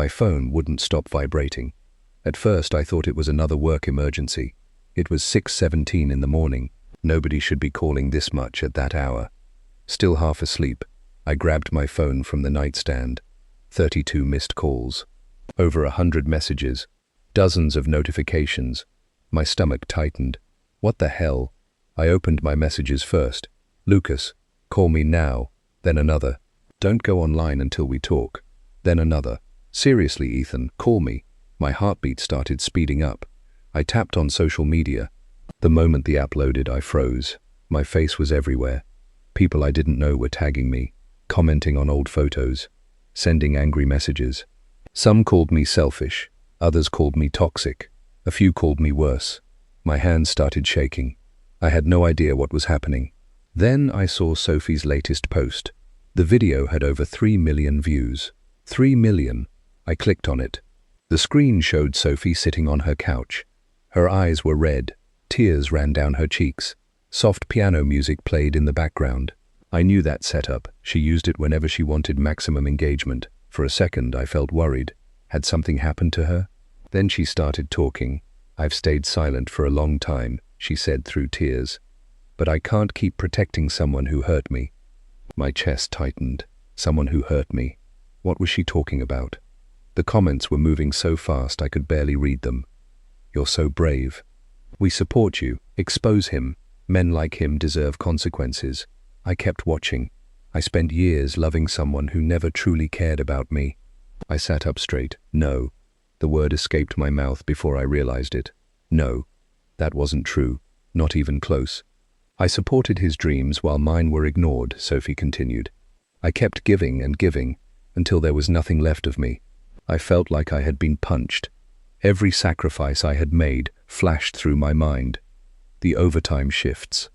My phone wouldn't stop vibrating. At first I thought it was another work emergency. It was 6:17 in the morning. Nobody should be calling this much at that hour. Still half asleep, I grabbed my phone from the nightstand. 32 missed calls. Over 100 messages. Dozens of notifications. My stomach tightened. What the hell? I opened my messages first. Lucas, call me now. Then another. Don't go online until we talk. Then another. Seriously, Ethan, call me. My heartbeat started speeding up. I tapped on social media. The moment the app loaded, I froze. My face was everywhere. People I didn't know were tagging me, commenting on old photos, sending angry messages. Some called me selfish. Others called me toxic. A few called me worse. My hands started shaking. I had no idea what was happening. Then I saw Sophie's latest post. The video had over 3 million views. 3 million. I clicked on it. The screen showed Sophie sitting on her couch. Her eyes were red. Tears ran down her cheeks. Soft piano music played in the background. I knew that setup. She used it whenever she wanted maximum engagement. For a second, I felt worried. Had something happened to her? Then she started talking. I've stayed silent for a long time, she said through tears. But I can't keep protecting someone who hurt me. My chest tightened. Someone who hurt me. What was she talking about? The comments were moving so fast I could barely read them. You're so brave. We support you. Expose him. Men like him deserve consequences. I kept watching. I spent years loving someone who never truly cared about me. I sat up straight. No. The word escaped my mouth before I realized it. No. That wasn't true. Not even close. I supported his dreams while mine were ignored, Sophie continued. I kept giving and giving until there was nothing left of me. I felt like I had been punched. Every sacrifice I had made flashed through my mind. The overtime shifts.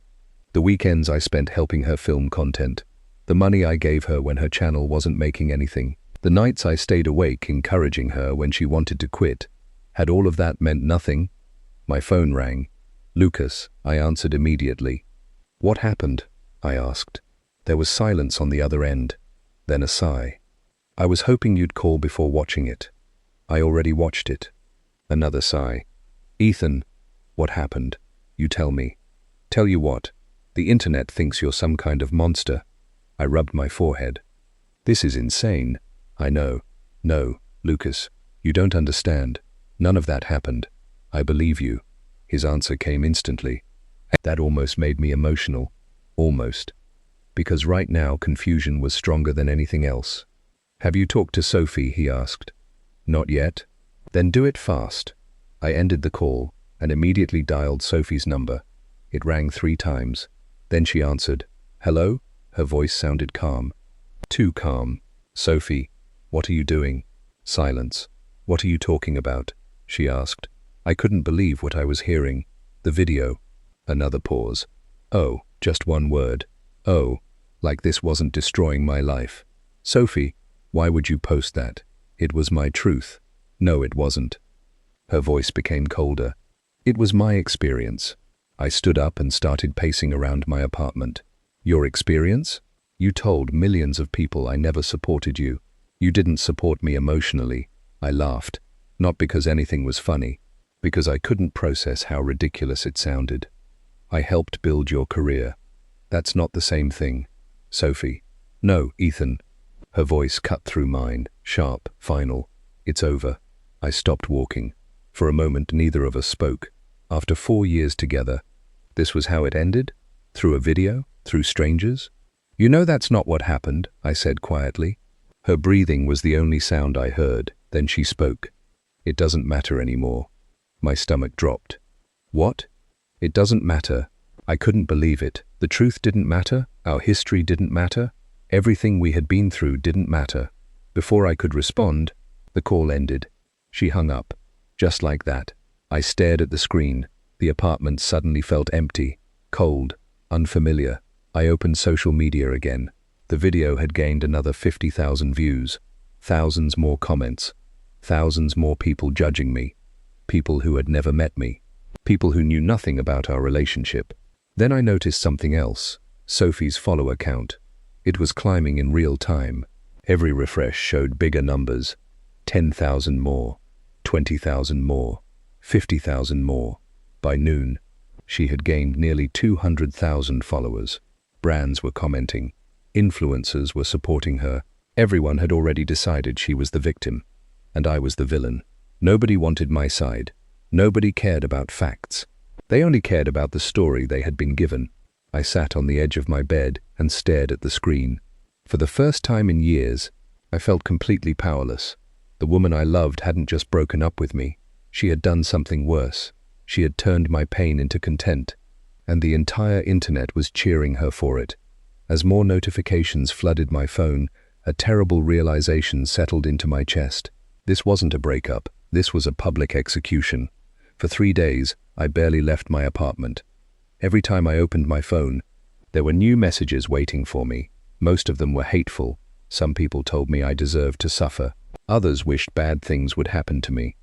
The weekends I spent helping her film content. The money I gave her when her channel wasn't making anything. The nights I stayed awake encouraging her when she wanted to quit. Had all of that meant nothing? My phone rang. Lucas, I answered immediately. What happened? I asked. There was silence on the other end. Then a sigh. I was hoping you'd call before watching it. I already watched it. Another sigh. Ethan, what happened? You tell me. Tell you what? The internet thinks you're some kind of monster. I rubbed my forehead. This is insane. I know. No, Lucas, you don't understand. None of that happened. I believe you. His answer came instantly. That almost made me emotional. Almost. Because right now confusion was stronger than anything else. Have you talked to Sophie? He asked. Not yet. Then do it fast. I ended the call and immediately dialed Sophie's number. It rang 3 times. Then she answered. Hello? Her voice sounded calm. Too calm. Sophie, what are you doing? Silence. What are you talking about? She asked. I couldn't believe what I was hearing. The video. Another pause. Oh, just one word. Oh, like this wasn't destroying my life. Sophie, why would you post that? It was my truth. No, it wasn't. Her voice became colder. It was my experience. I stood up and started pacing around my apartment. Your experience? You told millions of people I never supported you. You didn't support me emotionally. I laughed. Not because anything was funny. Because I couldn't process how ridiculous it sounded. I helped build your career. That's not the same thing. Sophie. No, Ethan. Her voice cut through mine, sharp, final. It's over. I stopped walking. For a moment, neither of us spoke. After 4 years together, this was how it ended? Through a video? Through strangers? You know that's not what happened, I said quietly. Her breathing was the only sound I heard. Then she spoke. It doesn't matter anymore. My stomach dropped. What? It doesn't matter. I couldn't believe it. The truth didn't matter. Our history didn't matter. Everything we had been through didn't matter. Before I could respond, the call ended. She hung up. Just like that. I stared at the screen. The apartment suddenly felt empty, cold, unfamiliar. I opened social media again. The video had gained another 50,000 views. Thousands more comments. Thousands more people judging me. People who had never met me. People who knew nothing about our relationship. Then I noticed something else. Sophie's follower count. It was climbing in real time. Every refresh showed bigger numbers. 10,000 more, 20,000 more, 50,000 more. By noon, she had gained nearly 200,000 followers. Brands were commenting. Influencers were supporting her. Everyone had already decided she was the victim, and I was the villain. Nobody wanted my side. Nobody cared about facts. They only cared about the story they had been given. I sat on the edge of my bed and stared at the screen. For the first time in years, I felt completely powerless. The woman I loved hadn't just broken up with me. She had done something worse. She had turned my pain into content, and the entire internet was cheering her for it. As more notifications flooded my phone, a terrible realization settled into my chest. This wasn't a breakup. This was a public execution. For 3 days, I barely left my apartment. Every time I opened my phone, there were new messages waiting for me. Most of them were hateful. Some people told me I deserved to suffer. Others wished bad things would happen to me.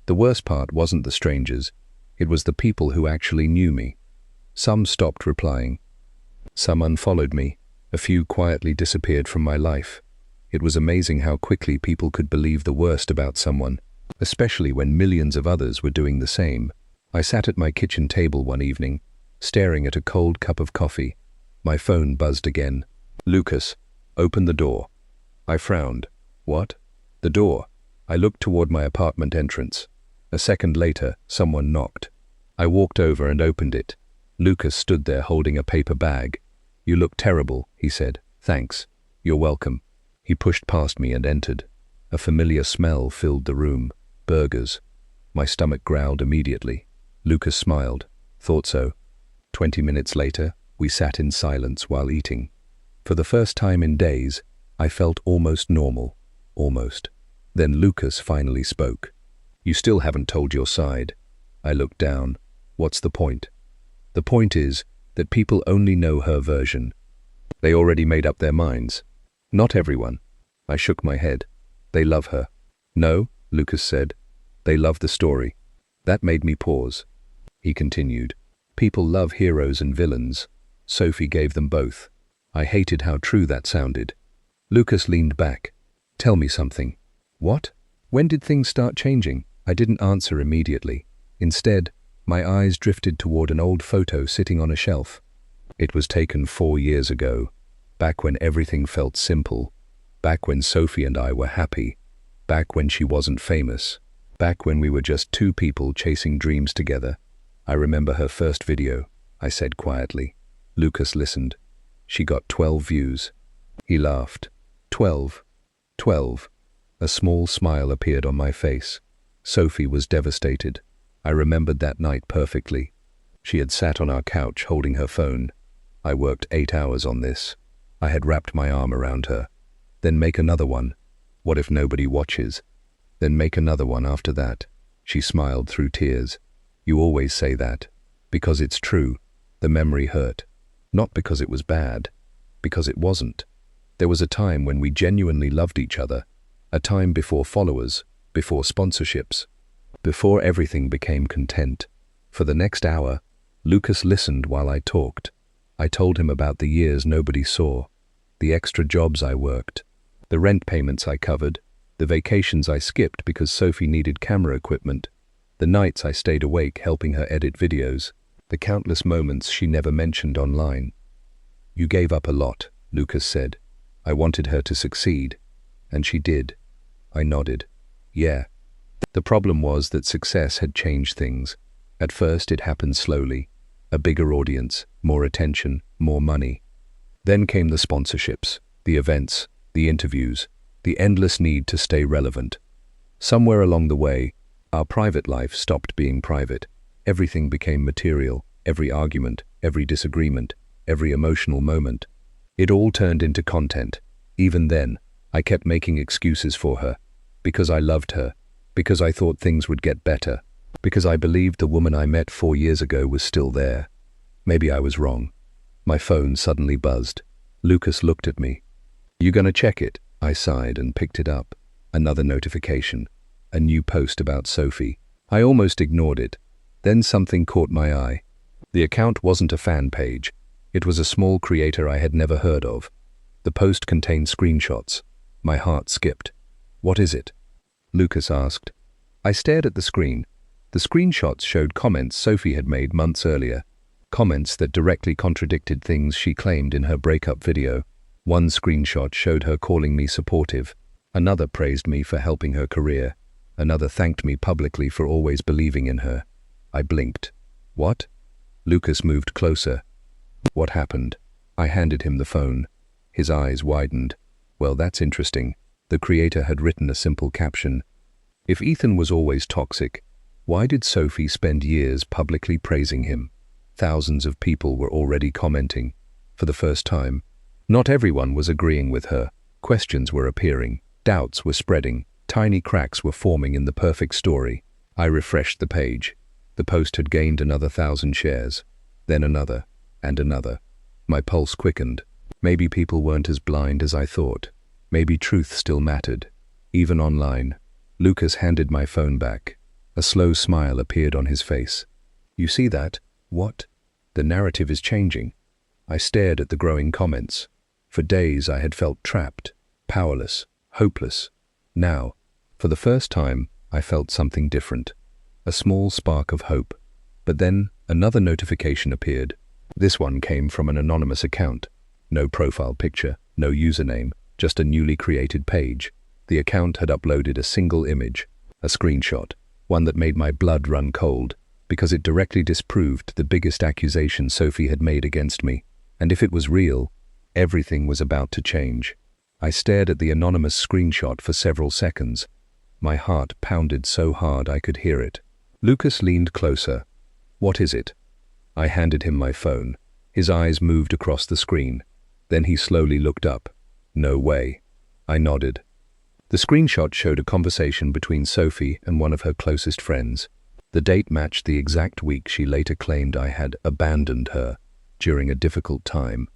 The worst part wasn't the strangers. It was the people who actually knew me. Some stopped replying. Some unfollowed me. A few quietly disappeared from my life. It was amazing how quickly people could believe the worst about someone, especially when millions of others were doing the same. I sat at my kitchen table one evening, staring at a cold cup of coffee. My phone buzzed again. "Lucas, open the door." I frowned. "What?" "The door." I looked toward my apartment entrance. A second later, someone knocked. I walked over and opened it. Lucas stood there holding a paper bag. "You look terrible," he said. "Thanks. You're welcome." He pushed past me and entered. A familiar smell filled the room. Burgers. My stomach growled immediately. Lucas smiled. "Thought so." 20 minutes later, we sat in silence while eating. For the first time in days, I felt almost normal. Almost. Then Lucas finally spoke. "You still haven't told your side." I looked down. "What's the point?" "The point is that people only know her version. They already made up their minds." "Not everyone." I shook my head. "They love her." "No," Lucas said. "They love the story." That made me pause. He continued. "People love heroes and villains. Sophie gave them both." I hated how true that sounded. Lucas leaned back. "Tell me something." "What? When did things start changing?" I didn't answer immediately. Instead, my eyes drifted toward an old photo sitting on a shelf. It was taken 4 years ago, back when everything felt simple, back when Sophie and I were happy, back when she wasn't famous, back when we were just two people chasing dreams together. "I remember her first video," I said quietly. Lucas listened. "She got 12 views." He laughed. 12. 12. A small smile appeared on my face. Sophie was devastated. I remembered that night perfectly. She had sat on our couch holding her phone. I worked 8 hours on this. I had wrapped my arm around her. Then make another one. What if nobody watches? Then make another one after that. She smiled through tears. "You always say that." "Because it's true." The memory hurt. Not because it was bad. Because it wasn't. There was a time when we genuinely loved each other. A time before followers, before sponsorships, before everything became content. For the next hour, Lucas listened while I talked. I told him about the years nobody saw, the extra jobs I worked, the rent payments I covered, the vacations I skipped because Sophie needed camera equipment, the nights I stayed awake helping her edit videos, the countless moments she never mentioned online. "You gave up a lot," Lucas said. "I wanted her to succeed, and she did." I nodded. "Yeah." The problem was that success had changed things. At first it happened slowly. A bigger audience, more attention, more money. Then came the sponsorships, the events, the interviews, the endless need to stay relevant. Somewhere along the way, our private life stopped being private. Everything became material, every argument, every disagreement, every emotional moment. It all turned into content. Even then, I kept making excuses for her. Because I loved her. Because I thought things would get better. Because I believed the woman I met 4 years ago was still there. Maybe I was wrong. My phone suddenly buzzed. Lucas looked at me. "You gonna check it?" I sighed and picked it up. Another notification. A new post about Sophie. I almost ignored it. Then something caught my eye. The account wasn't a fan page. It was a small creator I had never heard of. The post contained screenshots. My heart skipped. "What is it?" Lucas asked. I stared at the screen. The screenshots showed comments Sophie had made months earlier, comments that directly contradicted things she claimed in her breakup video. One screenshot showed her calling me supportive. Another praised me for helping her career. Another thanked me publicly for always believing in her. I blinked. What? Lucas moved closer. What happened? I handed him the phone. His eyes widened. Well, that's interesting. The creator had written a simple caption. If Ethan was always toxic, why did Sophie spend years publicly praising him? Thousands of people were already commenting. For the first time, not everyone was agreeing with her. Questions were appearing. Doubts were spreading. Tiny cracks were forming in the perfect story. I refreshed the page. The post had gained another 1,000 shares. Then another, and another. My pulse quickened. Maybe people weren't as blind as I thought. Maybe truth still mattered, even online. Lucas handed my phone back. A slow smile appeared on his face. You see that? What? The narrative is changing. I stared at the growing comments. For days I had felt trapped, powerless, hopeless. Now, for the first time, I felt something different. A small spark of hope. But then another notification appeared. This one came from an anonymous account. No profile picture, no username, just a newly created page. The account had uploaded a single image, a screenshot, one that made my blood run cold, because it directly disproved the biggest accusation Sophie had made against me. And if it was real, everything was about to change. I stared at the anonymous screenshot for several seconds. My heart pounded so hard I could hear it. Lucas leaned closer. What is it? I handed him my phone. His eyes moved across the screen. Then he slowly looked up. No way. I nodded. The screenshot showed a conversation between Sophie and one of her closest friends. The date matched the exact week she later claimed I had abandoned her during a difficult time.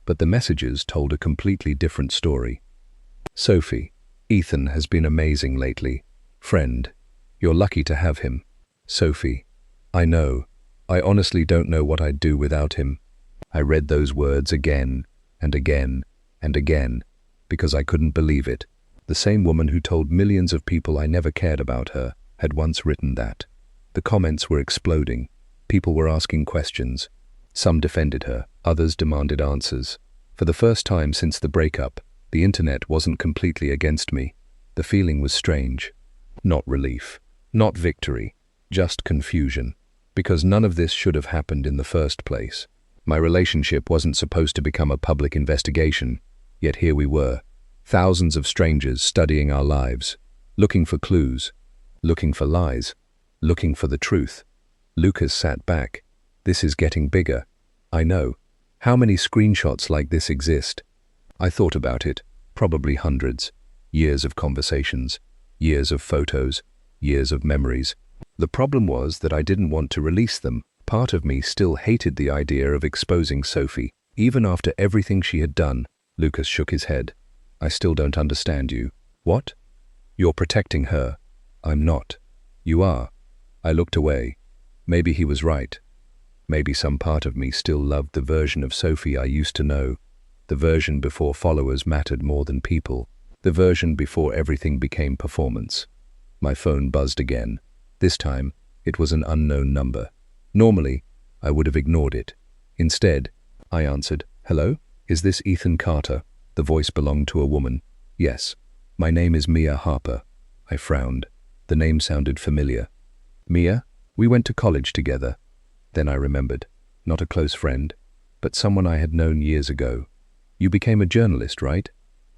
But the messages told a completely different story. Sophie, Ethan has been amazing lately. Friend, you're lucky to have him. Sophie, I know. I honestly don't know what I'd do without him. I read those words again and again and again because I couldn't believe it. The same woman who told millions of people I never cared about her had once written that. The comments were exploding. People were asking questions. Some defended her, others demanded answers. For the first time since the breakup, the internet wasn't completely against me. The feeling was strange. Not relief, not victory, just confusion. Because none of this should have happened in the first place. My relationship wasn't supposed to become a public investigation, yet here we were. Thousands of strangers studying our lives, looking for clues, looking for lies, looking for the truth. Lucas sat back. This is getting bigger. I know. How many screenshots like this exist? I thought about it. Probably hundreds. Years of conversations, years of photos, years of memories. The problem was that I didn't want to release them. Part of me still hated the idea of exposing Sophie, even after everything she had done. Lucas shook his head. I still don't understand you. What? You're protecting her. I'm not. You are. I looked away. Maybe he was right. Maybe some part of me still loved the version of Sophie I used to know. The version before followers mattered more than people. The version before everything became performance. My phone buzzed again. This time, it was an unknown number. Normally, I would have ignored it. Instead, I answered, "Hello? Is this Ethan Carter?" The voice belonged to a woman. "Yes. My name is Mia Harper." I frowned. The name sounded familiar. "Mia? We went to college together." Then I remembered. Not a close friend, but someone I had known years ago. "You became a journalist, right?"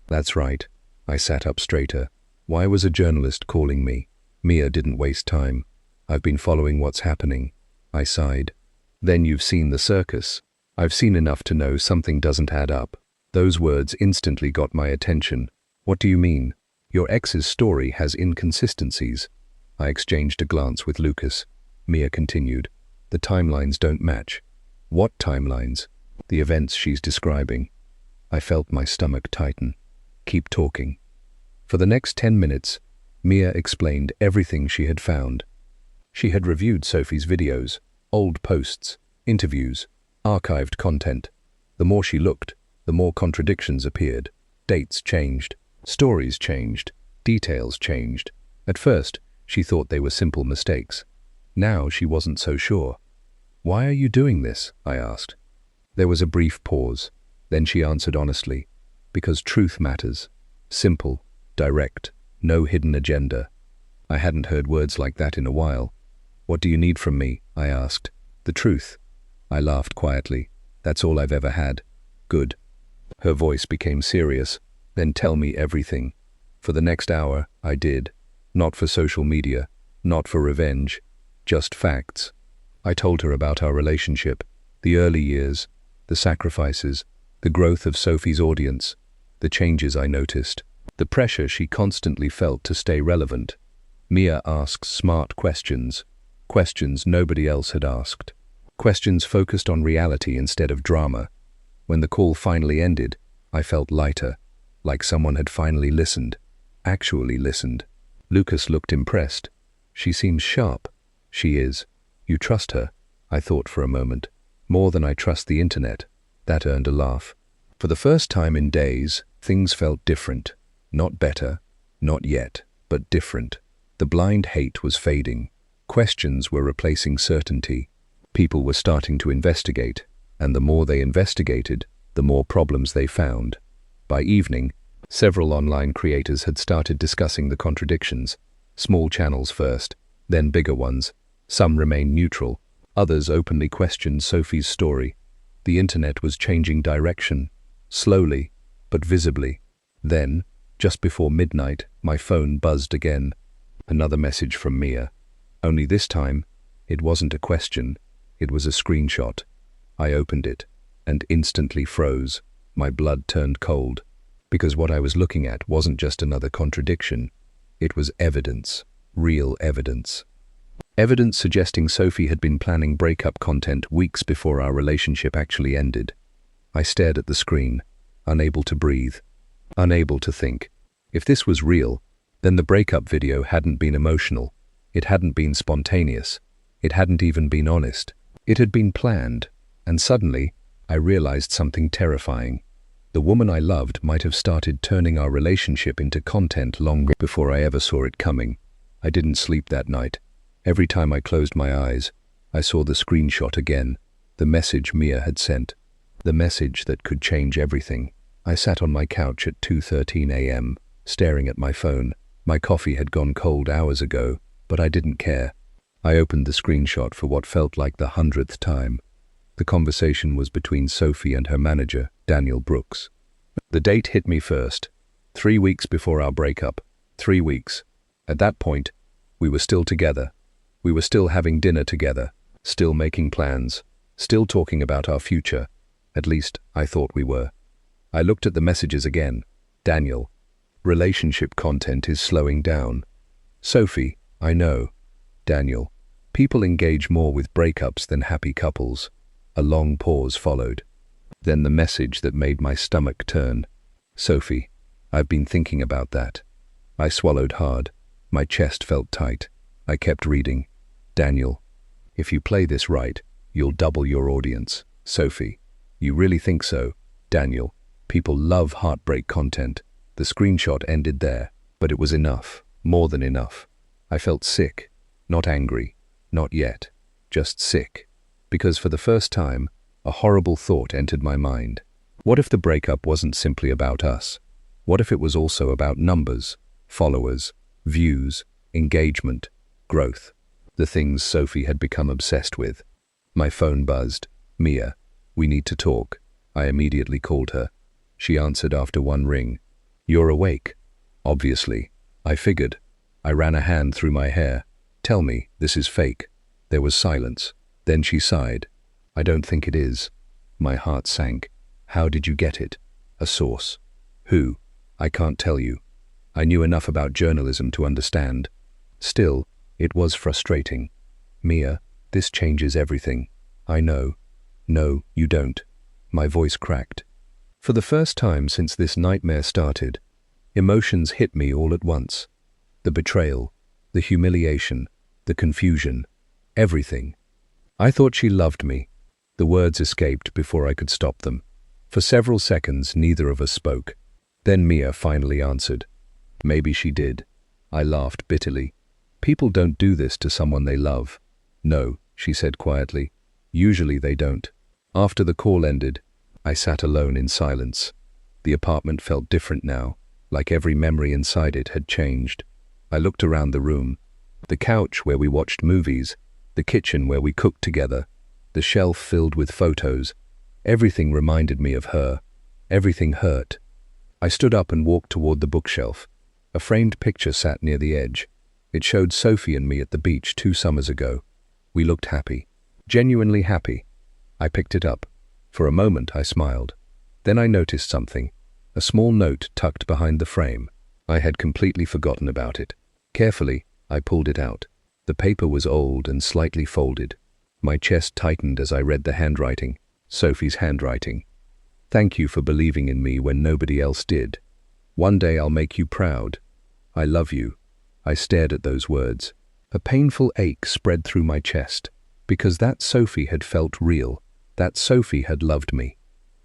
"That's right." I sat up straighter. Why was a journalist calling me? Mia didn't waste time. "I've been following what's happening." I sighed. "Then you've seen the circus." "I've seen enough to know something doesn't add up." Those words instantly got my attention. "What do you mean?" "Your ex's story has inconsistencies." I exchanged a glance with Lucas. Mia continued. "The timelines don't match." "What timelines?" "The events she's describing." I felt my stomach tighten. "Keep talking." For the next 10 minutes, Mia explained everything she had found. She had reviewed Sophie's videos, old posts, interviews, archived content. The more she looked, the more contradictions appeared. Dates changed, stories changed, details changed, At first, she thought they were simple mistakes. Now she wasn't so sure. "Why are you doing this?" I asked. There was a brief pause. Then she answered honestly, "Because truth matters. Simple, direct, no hidden agenda." I hadn't heard words like that in a while. "What do you need from me?" I asked. "The truth." I laughed quietly. "That's all I've ever had." "Good." Her voice became serious. "Then tell me everything." For the next hour, I did. Not for social media, not for revenge, just facts. I told her about our relationship, the early years, the sacrifices, the growth of Sophie's audience, the changes I noticed, the pressure she constantly felt to stay relevant. Mia asks smart questions, questions nobody else had asked, questions focused on reality instead of drama. When the call finally ended, I felt lighter, like someone had finally listened, actually listened. Lucas looked impressed. "She seems sharp." "She is. You trust her?" I thought for a moment. "More than I trust the internet." That earned a laugh. For the first time in days, things felt different. Not better, not yet, but different. The blind hate was fading. Questions were replacing certainty. People were starting to investigate, and the more they investigated, the more problems they found. By evening, several online creators had started discussing the contradictions. Small channels first, then bigger ones. Some remained neutral. Others openly questioned Sophie's story. The internet was changing direction, slowly, but visibly. Then, just before midnight, my phone buzzed again. Another message from Mia. Only this time, it wasn't a question, it was a screenshot. I opened it, and instantly froze. My blood turned cold. Because what I was looking at wasn't just another contradiction. It was evidence, real evidence. Evidence suggesting Sophie had been planning breakup content weeks before our relationship actually ended. I stared at the screen, unable to breathe, unable to think. If this was real, then the breakup video hadn't been emotional. It hadn't been spontaneous. It hadn't even been honest. It had been planned. And suddenly, I realized something terrifying. The woman I loved might have started turning our relationship into content long before I ever saw it coming. I didn't sleep that night. Every time I closed my eyes, I saw the screenshot again, the message Mia had sent, the message that could change everything. I sat on my couch at 2:13 a.m., staring at my phone. My coffee had gone cold hours ago, but I didn't care. I opened the screenshot for what felt like the 100th time. The conversation was between Sophie and her manager, Daniel Brooks. The date hit me first. 3 weeks before our breakup. 3 weeks. At that point, we were still together. We were still having dinner together, still making plans, still talking about our future. At least, I thought we were. I looked at the messages again. Daniel. Relationship content is slowing down. Sophie. I know. Daniel. People engage more with breakups than happy couples. A long pause followed. Then the message that made my stomach turn. Sophie. I've been thinking about that. I swallowed hard. My chest felt tight. I kept reading. Daniel. If you play this right, you'll double your audience. Sophie. You really think so? Daniel. People love heartbreak content. The screenshot ended there, but it was enough, more than enough. I felt sick, not angry, not yet, just sick. Because for the first time, a horrible thought entered my mind. What if the breakup wasn't simply about us? What if it was also about numbers, followers, views, engagement, growth? The things Sophie had become obsessed with. My phone buzzed. Mia, we need to talk. I immediately called her. She answered after one ring. You're awake? Obviously. I figured. I ran a hand through my hair. Tell me, this is fake. There was silence. Then she sighed. I don't think it is. My heart sank. How did you get it? A source. Who? I can't tell you. I knew enough about journalism to understand. Still, it was frustrating. Mia, this changes everything. I know. No, you don't. My voice cracked. For the first time since this nightmare started, emotions hit me all at once. The betrayal, the humiliation, the confusion, everything. I thought she loved me. The words escaped before I could stop them. For several seconds, neither of us spoke. Then Mia finally answered. Maybe she did. I laughed bitterly. People don't do this to someone they love. No, she said quietly. Usually they don't. After the call ended, I sat alone in silence. The apartment felt different now, like every memory inside it had changed. I looked around the room. The couch where we watched movies, the kitchen where we cooked together, the shelf filled with photos. Everything reminded me of her. Everything hurt. I stood up and walked toward the bookshelf. A framed picture sat near the edge. It showed Sophie and me at the beach 2 summers ago. We looked happy. Genuinely happy. I picked it up. For a moment I smiled. Then I noticed something. A small note tucked behind the frame. I had completely forgotten about it. Carefully, I pulled it out. The paper was old and slightly folded. My chest tightened as I read the handwriting. Sophie's handwriting. Thank you for believing in me when nobody else did. One day I'll make you proud. I love you. I stared at those words. A painful ache spread through my chest, because that Sophie had felt real. That Sophie had loved me.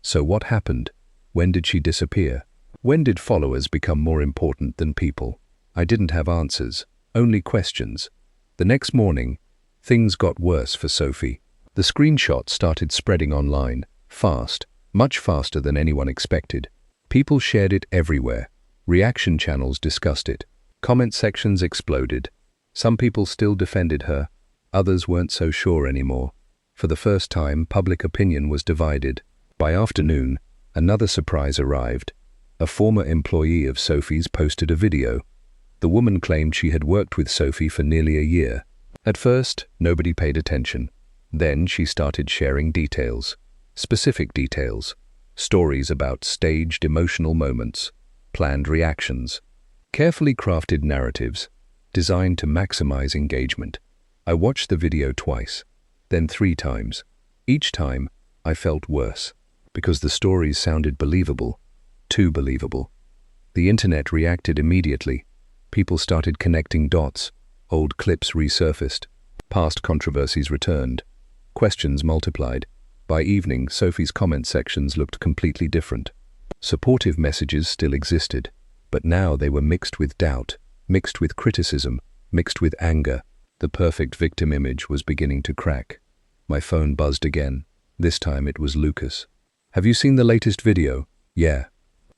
So what happened? When did she disappear? When did followers become more important than people? I didn't have answers, only questions. The next morning, things got worse for Sophie. The screenshots started spreading online, fast, much faster than anyone expected. People shared it everywhere. Reaction channels discussed it. Comment sections exploded. Some people still defended her. Others weren't so sure anymore. For the first time, public opinion was divided. By afternoon, another surprise arrived. A former employee of Sophie's posted a video. The woman claimed she had worked with Sophie for nearly a year. At first, nobody paid attention. Then she started sharing details. Specific details. Stories about staged emotional moments. Planned reactions. Carefully crafted narratives designed to maximize engagement. I watched the video twice, then 3 times. Each time, I felt worse, because the stories sounded believable, too believable. The internet reacted immediately. People started connecting dots. Old clips resurfaced. Past controversies returned. Questions multiplied. By evening, Sophie's comment sections looked completely different. Supportive messages still existed, but now they were mixed with doubt, mixed with criticism, mixed with anger. The perfect victim image was beginning to crack. My phone buzzed again. This time it was Lucas. Have you seen the latest video? Yeah.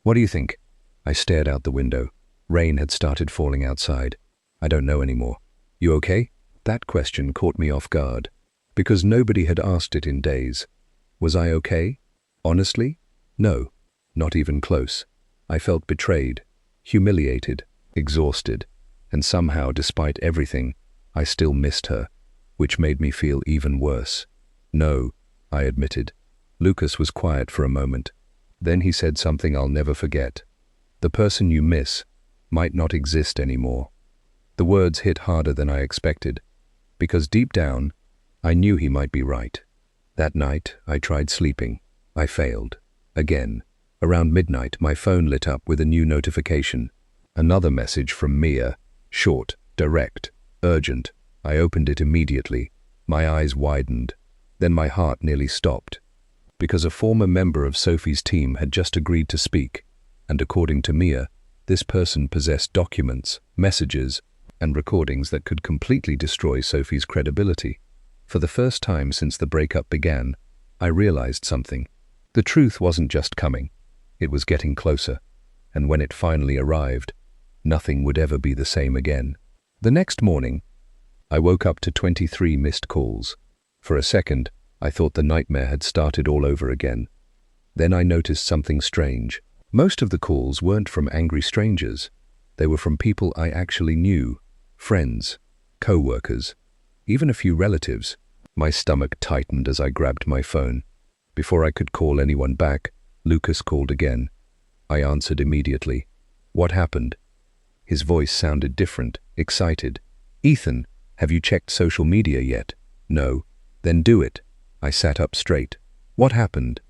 What do you think? I stared out the window. Rain had started falling outside. I don't know anymore. You okay? That question caught me off guard, because nobody had asked it in days. Was I okay? Honestly? No. Not even close. I felt betrayed, humiliated, exhausted, and somehow, despite everything, I still missed her, which made me feel even worse. No, I admitted. Lucas was quiet for a moment. Then he said something I'll never forget. The person you miss might not exist anymore. The words hit harder than I expected, because deep down, I knew he might be right. That night, I tried sleeping. I failed. Again. Around midnight, my phone lit up with a new notification. Another message from Mia. Short, direct, urgent. I opened it immediately. My eyes widened. Then my heart nearly stopped. Because a former member of Sophie's team had just agreed to speak, and according to Mia, this person possessed documents, messages, and recordings that could completely destroy Sophie's credibility. For the first time since the breakup began, I realized something. The truth wasn't just coming. It was getting closer, and when it finally arrived, nothing would ever be the same again. The next morning, I woke up to 23 missed calls. For a second, I thought the nightmare had started all over again. Then I noticed something strange. Most of the calls weren't from angry strangers. They were from people I actually knew, friends, co-workers, even a few relatives. My stomach tightened as I grabbed my phone. Before I could call anyone back, Lucas called again. I answered immediately. What happened? His voice sounded different, excited. Ethan, have you checked social media yet? No. Then do it. I sat up straight. What happened?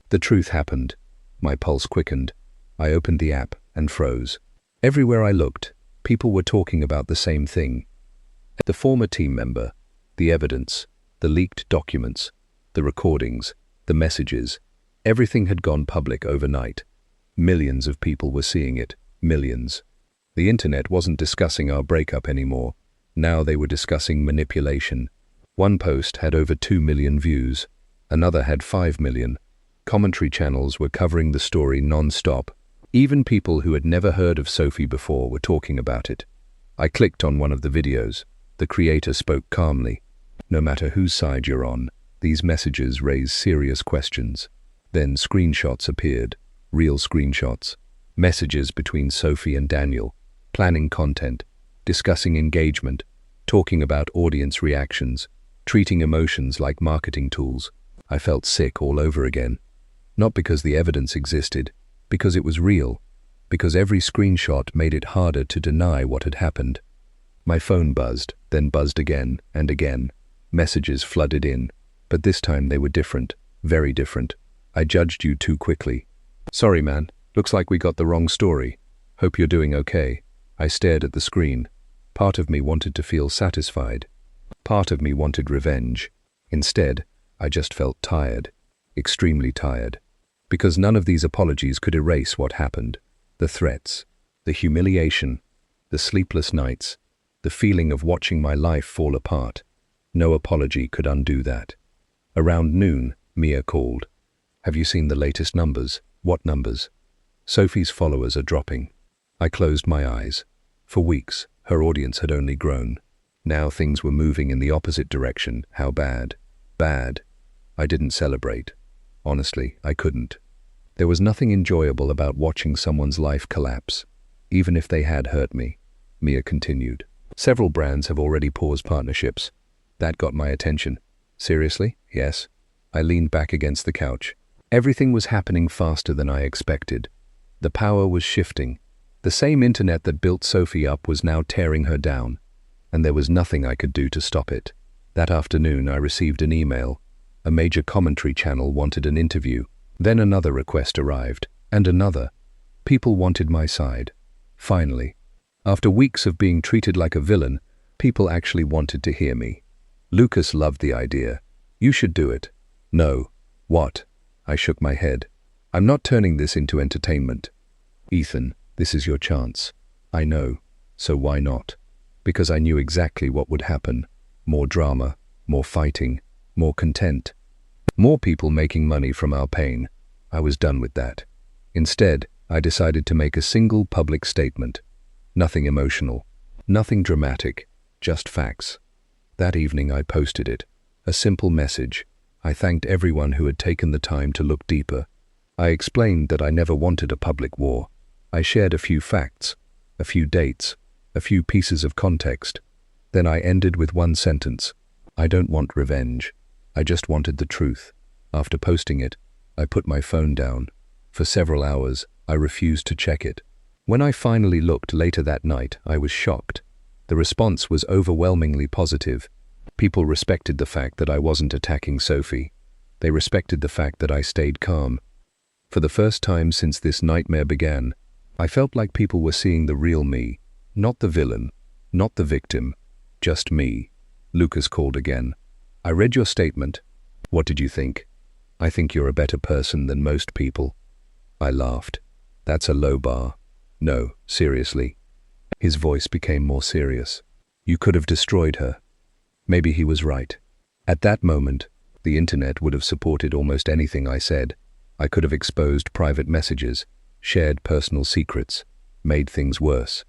The truth happened. My pulse quickened. I opened the app and froze. Everywhere I looked, people were talking about the same thing. The former team member, the evidence, the leaked documents, the recordings, the messages. Everything had gone public overnight. Millions of people were seeing it. Millions. The internet wasn't discussing our breakup anymore. Now they were discussing manipulation. One post had over 2 million views. Another had 5 million. Commentary channels were covering the story non-stop. Even people who had never heard of Sophie before were talking about it. I clicked on one of the videos. The creator spoke calmly. No matter whose side you're on, these messages raise serious questions. Then screenshots appeared. Real screenshots. Messages between Sophie and Daniel. Planning content. Discussing engagement. Talking about audience reactions. Treating emotions like marketing tools. I felt sick all over again. Not because the evidence existed, because it was real. Because every screenshot made it harder to deny what had happened. My phone buzzed, then buzzed again and again. Messages flooded in, but this time they were different, very different. I judged you too quickly. Sorry, man. Looks like we got the wrong story. Hope you're doing okay. I stared at the screen. Part of me wanted to feel satisfied. Part of me wanted revenge. Instead, I just felt tired. Extremely tired. Because none of these apologies could erase what happened. The threats, the humiliation, the sleepless nights, the feeling of watching my life fall apart. No apology could undo that. Around noon, Mia called. Have you seen the latest numbers? What numbers? Sophie's followers are dropping. I closed my eyes. For weeks, her audience had only grown. Now things were moving in the opposite direction. How bad? Bad. I didn't celebrate. Honestly, I couldn't. There was nothing enjoyable about watching someone's life collapse, even if they had hurt me. Mia continued. Several brands have already paused partnerships. That got my attention. Seriously? Yes. I leaned back against the couch. Everything was happening faster than I expected. The power was shifting. The same internet that built Sophie up was now tearing her down, and there was nothing I could do to stop it. That afternoon I received an email. A major commentary channel wanted an interview. Then another request arrived, and another. People wanted my side. Finally, after weeks of being treated like a villain, people actually wanted to hear me. Lucas loved the idea. You should do it. No. What? I shook my head. I'm not turning this into entertainment. Ethan, this is your chance. I know. So why not? Because I knew exactly what would happen. More drama, more fighting, more content. More people making money from our pain. I was done with that. Instead, I decided to make a single public statement. Nothing emotional, nothing dramatic, just facts. That evening I posted it. A simple message. I thanked everyone who had taken the time to look deeper. I explained that I never wanted a public war. I shared a few facts, a few dates, a few pieces of context. Then I ended with one sentence. I don't want revenge. I just wanted the truth. After posting it, I put my phone down. For several hours, I refused to check it. When I finally looked later that night, I was shocked. The response was overwhelmingly positive. People respected the fact that I wasn't attacking Sophie. They respected the fact that I stayed calm. For the first time since this nightmare began, I felt like people were seeing the real me, not the villain, not the victim, just me. Lucas called again. I read your statement. What did you think? I think you're a better person than most people. I laughed. That's a low bar. No, seriously. His voice became more serious. You could have destroyed her. Maybe he was right. At that moment, the internet would have supported almost anything I said. I could have exposed private messages, shared personal secrets, made things worse.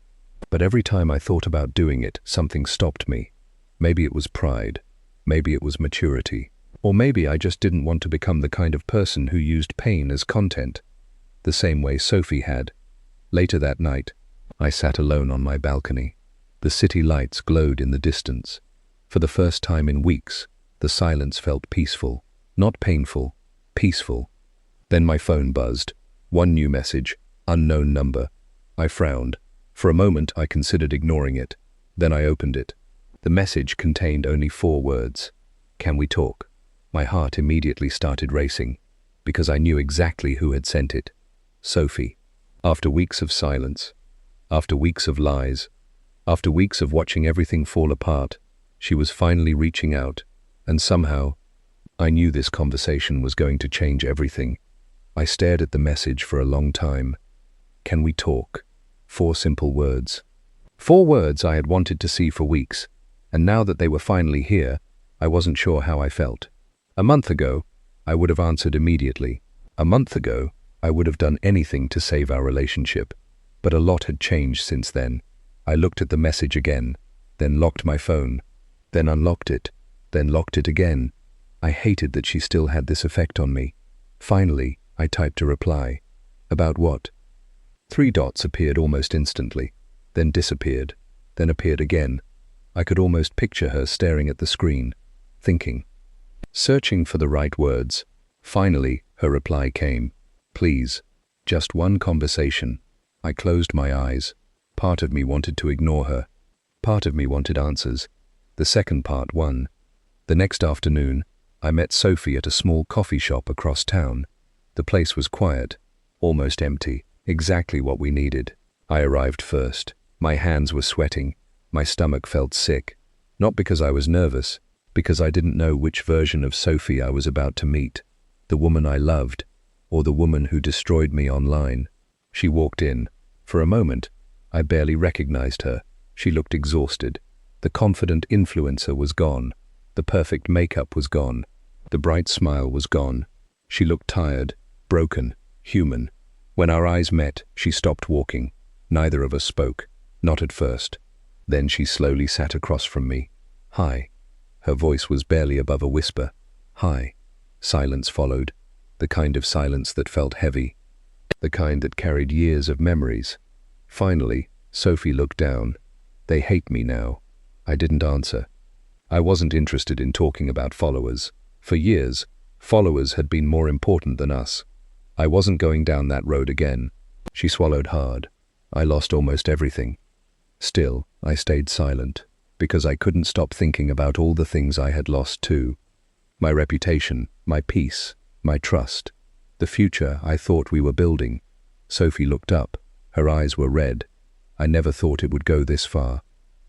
But every time I thought about doing it, something stopped me. Maybe it was pride. Maybe it was maturity. Or maybe I just didn't want to become the kind of person who used pain as content, the same way Sophie had. Later that night, I sat alone on my balcony. The city lights glowed in the distance. For the first time in weeks, the silence felt peaceful. Not painful, peaceful. Then my phone buzzed. One new message, unknown number. I frowned. For a moment, I considered ignoring it. Then I opened it. The message contained only 4 words. Can we talk? My heart immediately started racing, because I knew exactly who had sent it. Sophie. After weeks of silence, after weeks of lies, after weeks of watching everything fall apart, she was finally reaching out, and somehow, I knew this conversation was going to change everything. I stared at the message for a long time. Can we talk? 4 simple words. 4 words I had wanted to see for weeks, and now that they were finally here, I wasn't sure how I felt. A month ago, I would have answered immediately. A month ago, I would have done anything to save our relationship. But a lot had changed since then. I looked at the message again, then locked my phone, then unlocked it, then locked it again. I hated that she still had this effect on me. Finally, I typed a reply. About what? 3 dots appeared almost instantly, then disappeared, then appeared again. I could almost picture her staring at the screen, thinking, searching for the right words. Finally, her reply came. Please, just one conversation. I closed my eyes. Part of me wanted to ignore her. Part of me wanted answers. The second part won. The next afternoon, I met Sophie at a small coffee shop across town. The place was quiet, almost empty, exactly what we needed. I arrived first. My hands were sweating. My stomach felt sick. Not because I was nervous, because I didn't know which version of Sophie I was about to meet. The woman I loved, or the woman who destroyed me online. She walked in. For a moment, I barely recognized her. She looked exhausted. The confident influencer was gone. The perfect makeup was gone. The bright smile was gone. She looked tired, broken, human. When our eyes met, she stopped walking. Neither of us spoke, not at first. Then she slowly sat across from me. Hi. Her voice was barely above a whisper. Hi. Silence followed, the kind of silence that felt heavy, the kind that carried years of memories. Finally, Sophie looked down. They hate me now. I didn't answer. I wasn't interested in talking about followers. For years, followers had been more important than us. I wasn't going down that road again. She swallowed hard. I lost almost everything. Still, I stayed silent, because I couldn't stop thinking about all the things I had lost too. My reputation, my peace, my trust, the future I thought we were building. Sophie looked up. Her eyes were red. I never thought it would go this far.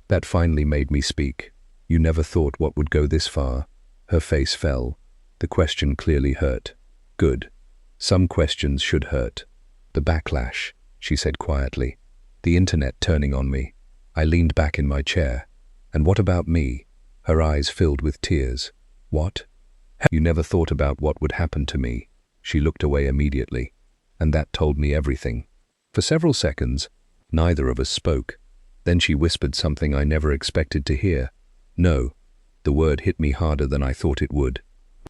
That finally made me speak. You never thought what would go this far? Her face fell. The question clearly hurt. Good. Some questions should hurt. The backlash, she said quietly. The internet turning on me. I leaned back in my chair. And what about me? Her eyes filled with tears. What? You never thought about what would happen to me. She looked away immediately. And that told me everything. For several seconds, neither of us spoke. Then she whispered something I never expected to hear. No. The word hit me harder than I thought it would.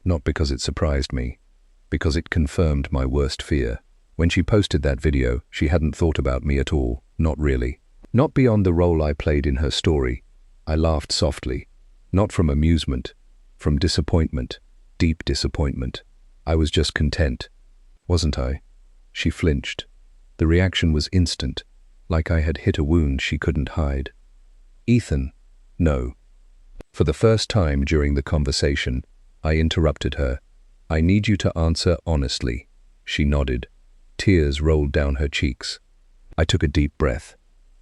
Not because it surprised me. Because it confirmed my worst fear. When she posted that video, she hadn't thought about me at all. Not really. Not beyond the role I played in her story. I laughed softly. Not from amusement. From disappointment. Deep disappointment. I was just content. Wasn't I? She flinched. The reaction was instant, like I had hit a wound she couldn't hide. Ethan. No. For the first time during the conversation, I interrupted her. I need you to answer honestly. She nodded. Tears rolled down her cheeks. I took a deep breath.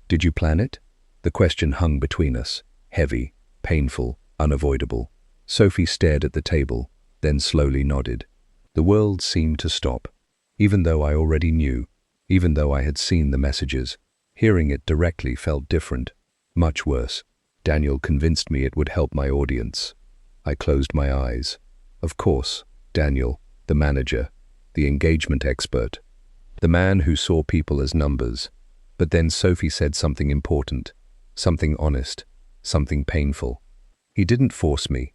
Did you plan it? The question hung between us, heavy, painful, unavoidable. Sophie stared at the table, then slowly nodded. The world seemed to stop. Even though I already knew, even though I had seen the messages, hearing it directly felt different. Much worse. Daniel convinced me it would help my audience. I closed my eyes. Of course, Daniel, the manager, the engagement expert, the man who saw people as numbers. But then Sophie said something important, something honest, something painful. He didn't force me.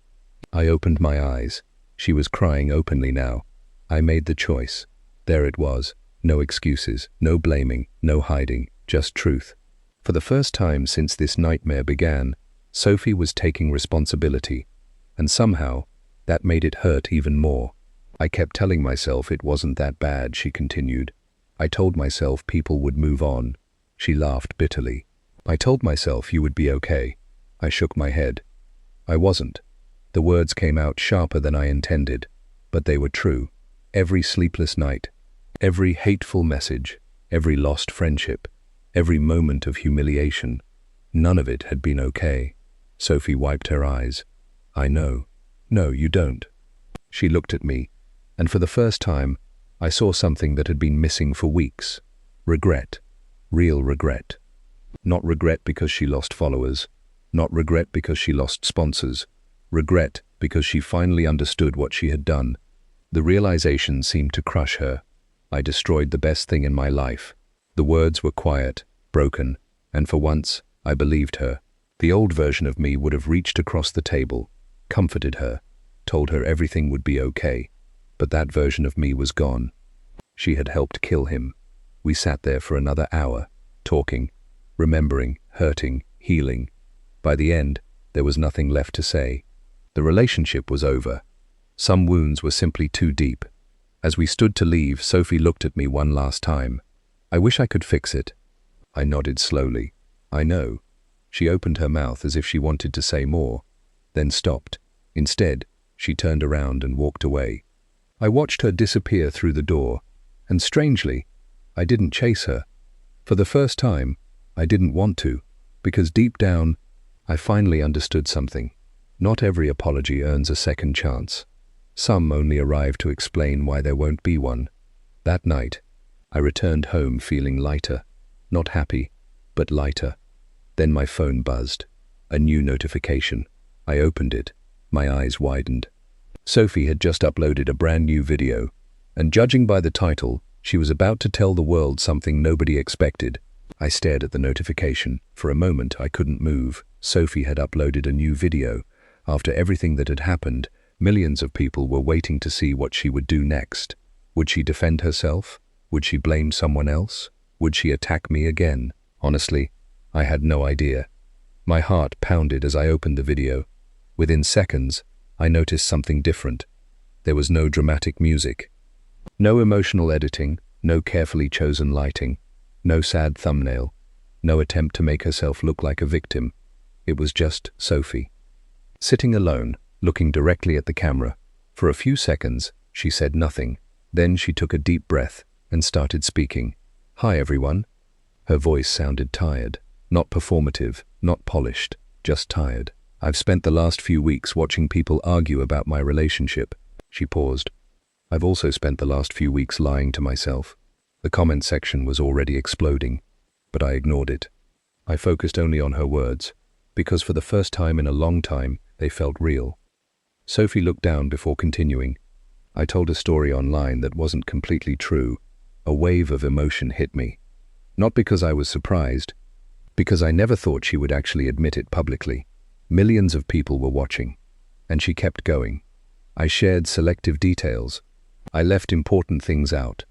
I opened my eyes. She was crying openly now. I made the choice. There it was. No excuses, no blaming, no hiding, just truth. For the first time since this nightmare began, Sophie was taking responsibility. And somehow, that made it hurt even more. I kept telling myself it wasn't that bad, she continued. I told myself people would move on. She laughed bitterly. I told myself you would be okay. I shook my head. I wasn't. The words came out sharper than I intended, but they were true. Every sleepless night, every hateful message, every lost friendship, every moment of humiliation, none of it had been okay. Sophie wiped her eyes. I know. No, you don't. She looked at me, and for the first time, I saw something that had been missing for weeks. Regret. Real regret. Not regret because she lost followers, not regret because she lost sponsors, regret because she finally understood what she had done. The realization seemed to crush her. I destroyed the best thing in my life. The words were quiet, broken, and for once, I believed her. The old version of me would have reached across the table, comforted her, told her everything would be okay. But that version of me was gone. She had helped kill him. We sat there for another hour, talking, remembering, hurting, healing. By the end, there was nothing left to say. The relationship was over. Some wounds were simply too deep. As we stood to leave, Sophie looked at me one last time. I wish I could fix it. I nodded slowly. I know. She opened her mouth as if she wanted to say more, then stopped. Instead, she turned around and walked away. I watched her disappear through the door, and strangely, I didn't chase her. For the first time, I didn't want to, because deep down, I finally understood something. Not every apology earns a second chance. Some only arrive to explain why there won't be one. That night, I returned home feeling lighter. Not happy, but lighter. Then my phone buzzed. A new notification. I opened it. My eyes widened. Sophie had just uploaded a brand new video, and judging by the title, she was about to tell the world something nobody expected. I stared at the notification. For a moment, I couldn't move. Sophie had uploaded a new video. After everything that had happened, millions of people were waiting to see what she would do next. Would she defend herself? Would she blame someone else? Would she attack me again? Honestly, I had no idea. My heart pounded as I opened the video. Within seconds, I noticed something different. There was no dramatic music. No emotional editing, no carefully chosen lighting, no sad thumbnail, no attempt to make herself look like a victim. It was just Sophie. Sitting alone, looking directly at the camera. For a few seconds, she said nothing. Then she took a deep breath and started speaking. "Hi everyone." Her voice sounded tired. Not performative, not polished, just tired. "I've spent the last few weeks watching people argue about my relationship." She paused. "I've also spent the last few weeks lying to myself." The comment section was already exploding, but I ignored it. I focused only on her words, because for the first time in a long time, they felt real. Sophie looked down before continuing. "I told a story online that wasn't completely true. A wave of emotion hit me. Not because I was surprised, because I never thought she would actually admit it publicly. Millions of people were watching, and she kept going. I shared selective details. I left important things out.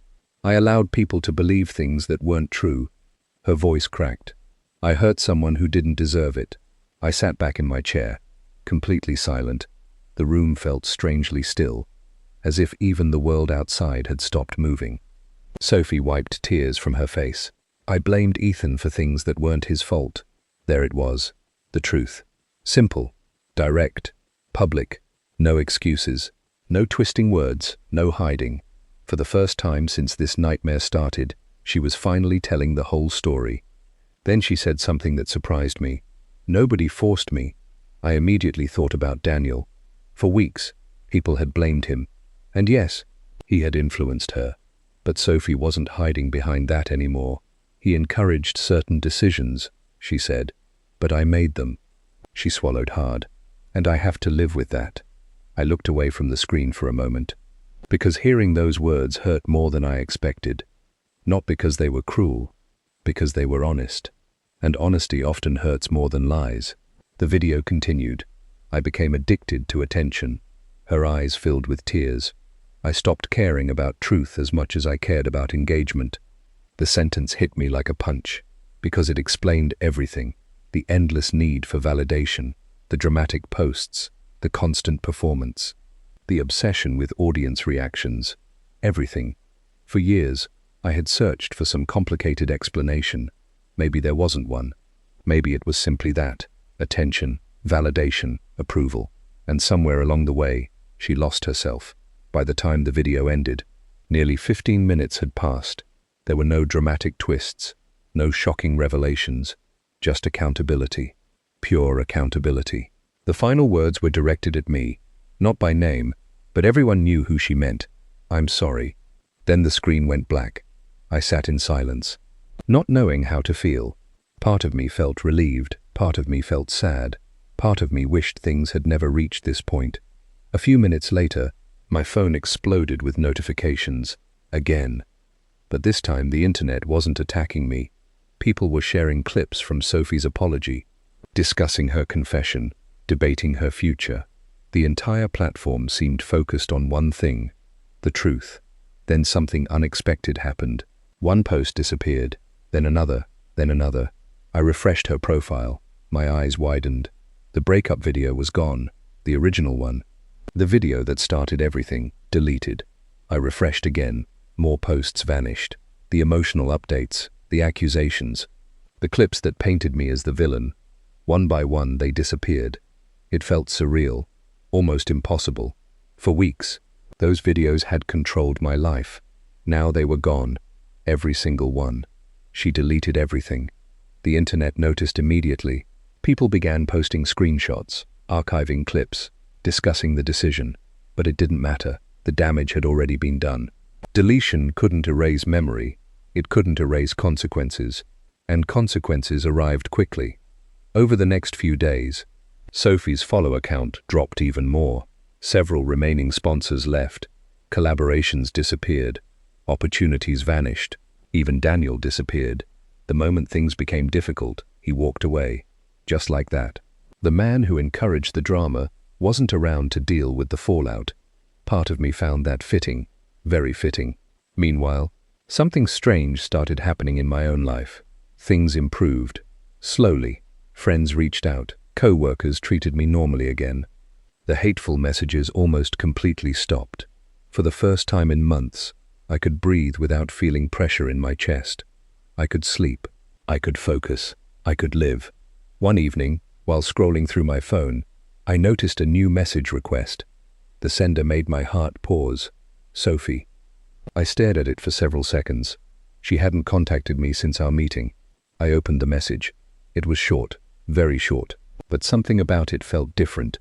I allowed people to believe things that weren't true." Her voice cracked. "I hurt someone who didn't deserve it." I sat back in my chair, completely silent. The room felt strangely still, as if even the world outside had stopped moving. Sophie wiped tears from her face. "I blamed Ethan for things that weren't his fault." There it was, the truth. Simple, direct, public, no excuses, no twisting words, no hiding. For the first time since this nightmare started, she was finally telling the whole story. Then she said something that surprised me. "Nobody forced me." I immediately thought about Daniel. For weeks, people had blamed him. And yes, he had influenced her. But Sophie wasn't hiding behind that anymore. "He encouraged certain decisions," she said, "but I made them." She swallowed hard. "And I have to live with that." I looked away from the screen for a moment, because hearing those words hurt more than I expected. Not because they were cruel, because they were honest. And honesty often hurts more than lies. The video continued. I became addicted to attention. Her eyes filled with tears. I stopped caring about truth as much as I cared about engagement. The sentence hit me like a punch, because it explained everything. The endless need for validation, the dramatic posts, the constant performance, the obsession with audience reactions, everything. For years, I had searched for some complicated explanation. Maybe there wasn't one. Maybe it was simply that: attention, validation, approval. And somewhere along the way, she lost herself. By the time the video ended, nearly 15 minutes had passed. There were no dramatic twists, no shocking revelations, just accountability, pure accountability. The final words were directed at me, not by name, but everyone knew who she meant. "I'm sorry." Then the screen went black. I sat in silence. not knowing how to feel. Part of me felt relieved, part of me felt sad, part of me wished things had never reached this point. A few minutes later, my phone exploded with notifications, again. But this time the internet wasn't attacking me. People were sharing clips from Sophie's apology, discussing her confession, debating her future. The entire platform seemed focused on one thing, the truth. Then something unexpected happened. One post disappeared, then another, then another. I refreshed her profile. My eyes widened. The breakup video was gone, the original one. The video that started everything, deleted. I refreshed again. More posts vanished. The emotional updates, the accusations, the clips that painted me as the villain. One by one, they disappeared. It felt surreal, almost impossible. For weeks, those videos had controlled my life. Now they were gone, every single one. She deleted everything. The internet noticed immediately. People began posting screenshots, archiving clips, discussing the decision. But it didn't matter. The damage had already been done. Deletion couldn't erase memory. It couldn't erase consequences. And consequences arrived quickly. Over the next few days, Sophie's follower count dropped even more. Several remaining sponsors left. Collaborations disappeared. Opportunities vanished. Even Daniel disappeared. The moment things became difficult, he walked away. Just like that. The man who encouraged the drama wasn't around to deal with the fallout. Part of me found that fitting, very fitting. Meanwhile, something strange started happening in my own life. Things improved. Slowly, friends reached out. Co-workers treated me normally again. The hateful messages almost completely stopped. For the first time in months, I could breathe without feeling pressure in my chest. I could sleep. I could focus. I could live. One evening, while scrolling through my phone, I noticed a new message request. The sender made my heart pause. Sophie. I stared at it for several seconds. She hadn't contacted me since our meeting. I opened the message. It was short, very short, but something about it felt different.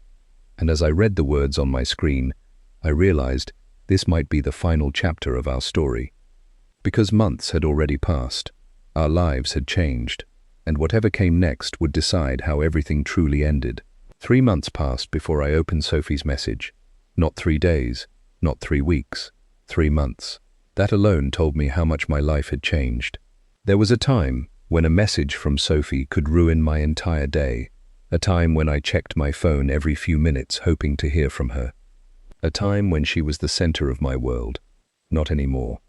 And as I read the words on my screen, I realized this might be the final chapter of our story. Because months had already passed, our lives had changed, and whatever came next would decide how everything truly ended. 3 months passed before I opened Sophie's message. Not 3 days, not 3 weeks, 3 months. That alone told me how much my life had changed. There was a time when a message from Sophie could ruin my entire day. A time when I checked my phone every few minutes hoping to hear from her. A time when she was the center of my world. Not anymore.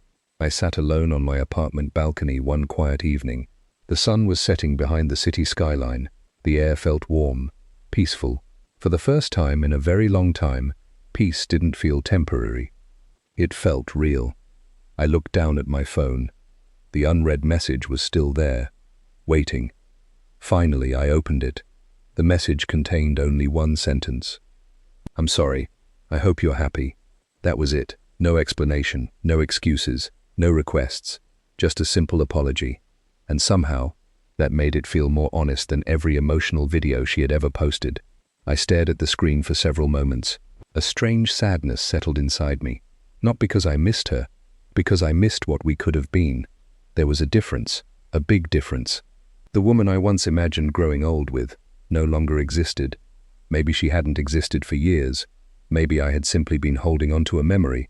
I sat alone on my apartment balcony one quiet evening. The sun was setting behind the city skyline. The air felt warm, peaceful. For the first time in a very long time, peace didn't feel temporary. It felt real. I looked down at my phone. The unread message was still there, waiting. Finally, I opened it. The message contained only one sentence. I'm sorry. I hope you're happy. That was it. No explanation, no excuses, no requests. Just a simple apology. And somehow, that made it feel more honest than every emotional video she had ever posted. I stared at the screen for several moments. A strange sadness settled inside me. Not because I missed her, because I missed what we could have been. There was a difference, a big difference. The woman I once imagined growing old with no longer existed. Maybe she hadn't existed for years. Maybe I had simply been holding on to a memory.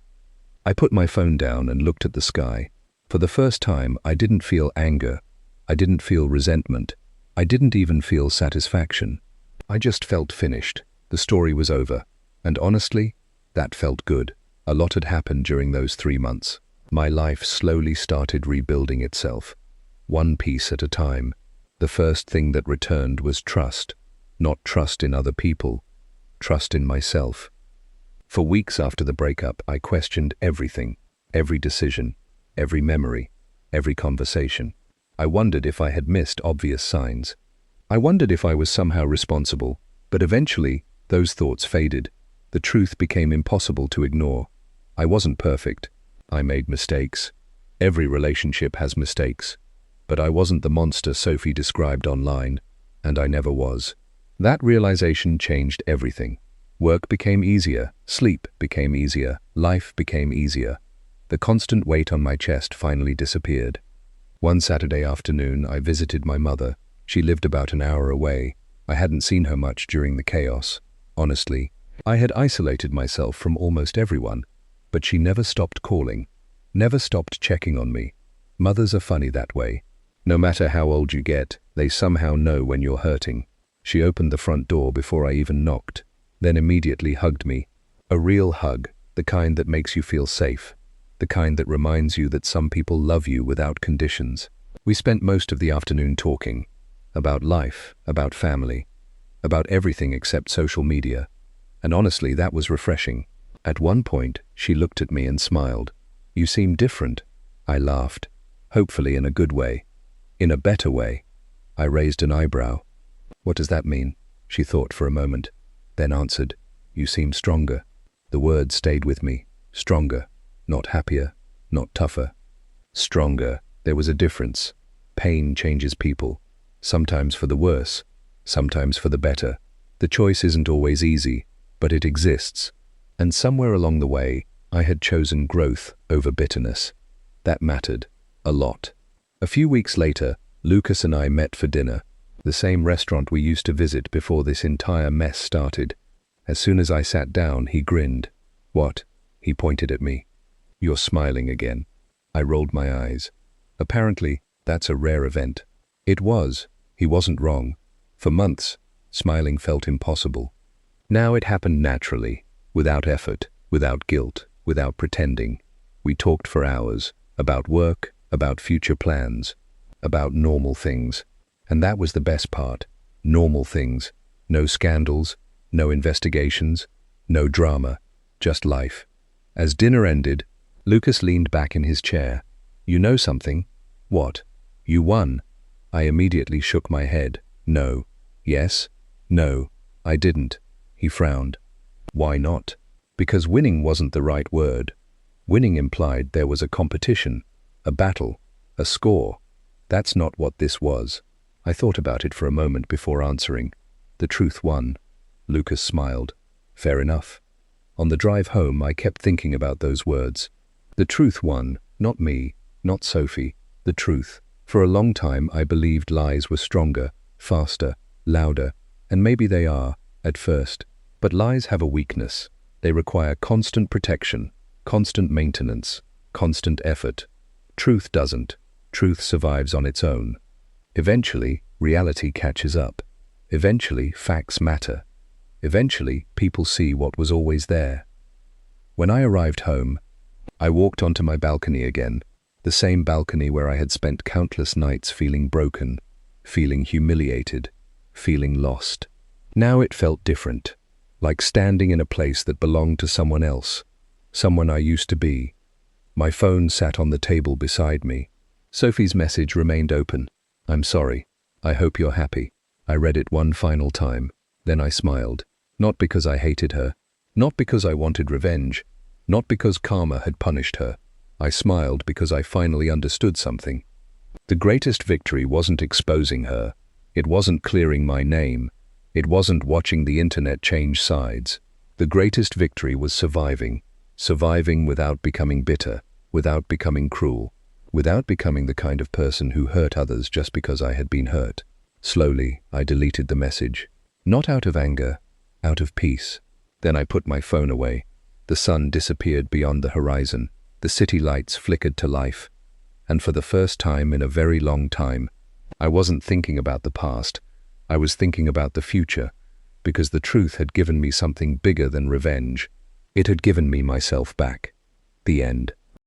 I put my phone down and looked at the sky. For the first time, I didn't feel anger. I didn't feel resentment. I didn't even feel satisfaction. I just felt finished. The story was over. And honestly, that felt good. A lot had happened during those 3 months. My life slowly started rebuilding itself. One piece at a time. The first thing that returned was trust. Not trust in other people. Trust in myself. For weeks after the breakup, I questioned everything. Every decision. Every memory. Every conversation. I wondered if I had missed obvious signs. I wondered if I was somehow responsible. But eventually, those thoughts faded. The truth became impossible to ignore. I wasn't perfect. I made mistakes. Every relationship has mistakes. But I wasn't the monster Sophie described online, and I never was. That realization changed everything. Work became easier, sleep became easier, life became easier. The constant weight on my chest finally disappeared. One Saturday afternoon, I visited my mother. She lived about an hour away. I hadn't seen her much during the chaos. Honestly, I had isolated myself from almost everyone, but she never stopped calling, never stopped checking on me. Mothers are funny that way. No matter how old you get, they somehow know when you're hurting. She opened the front door before I even knocked, then immediately hugged me. A real hug, the kind that makes you feel safe, the kind that reminds you that some people love you without conditions. We spent most of the afternoon talking about life, about family, about everything except social media. And honestly, that was refreshing. At one point, she looked at me and smiled. "You seem different." I laughed, hopefully in a good way, in a better way. I raised an eyebrow. "What does that mean?" She thought for a moment, then answered, "You seem stronger." The word stayed with me. Stronger. Not happier, not tougher. Stronger. There was a difference. Pain changes people, sometimes for the worse, sometimes for the better. The choice isn't always easy, but it exists. And somewhere along the way, I had chosen growth over bitterness. That mattered a lot. A few weeks later, Lucas and I met for dinner, the same restaurant we used to visit before this entire mess started. As soon as I sat down, he grinned. "What?" He pointed at me. "You're smiling again." I rolled my eyes. Apparently, that's a rare event. It was. He wasn't wrong. For months, smiling felt impossible. Now it happened naturally, without effort, without guilt, without pretending. We talked for hours, about work, about future plans, about normal things. And that was the best part. Normal things. No scandals, no investigations, no drama, just life. As dinner ended, Lucas leaned back in his chair. "You know something?" "What?" "You won." I immediately shook my head. "No." "Yes." "No, I didn't." He frowned. "Why not?" Because winning wasn't the right word. Winning implied there was a competition, a battle, a score. That's not what this was. I thought about it for a moment before answering. The truth won. Lucas smiled. "Fair enough." On the drive home, I kept thinking about those words. The truth won, not me, not Sophie, the truth. For a long time, I believed lies were stronger, faster, louder, and maybe they are, at first. But lies have a weakness. They require constant protection, constant maintenance, constant effort. Truth doesn't. Truth survives on its own. Eventually, reality catches up. Eventually, facts matter. Eventually, people see what was always there. When I arrived home, I walked onto my balcony again, the same balcony where I had spent countless nights feeling broken, feeling humiliated, feeling lost. Now it felt different, like standing in a place that belonged to someone else, someone I used to be. My phone sat on the table beside me. Sophie's message remained open. "I'm sorry. I hope you're happy." I read it one final time. Then I smiled. Not because I hated her, not because I wanted revenge, not because karma had punished her. I smiled because I finally understood something. The greatest victory wasn't exposing her. It wasn't clearing my name. It wasn't watching the internet change sides. The greatest victory was surviving. Surviving without becoming bitter, without becoming cruel, without becoming the kind of person who hurt others just because I had been hurt. Slowly, I deleted the message. Not out of anger, out of peace. Then I put my phone away. The sun disappeared beyond the horizon. The city lights flickered to life. And for the first time in a very long time, I wasn't thinking about the past. I was thinking about the future, because the truth had given me something bigger than revenge. It had given me myself back. The end.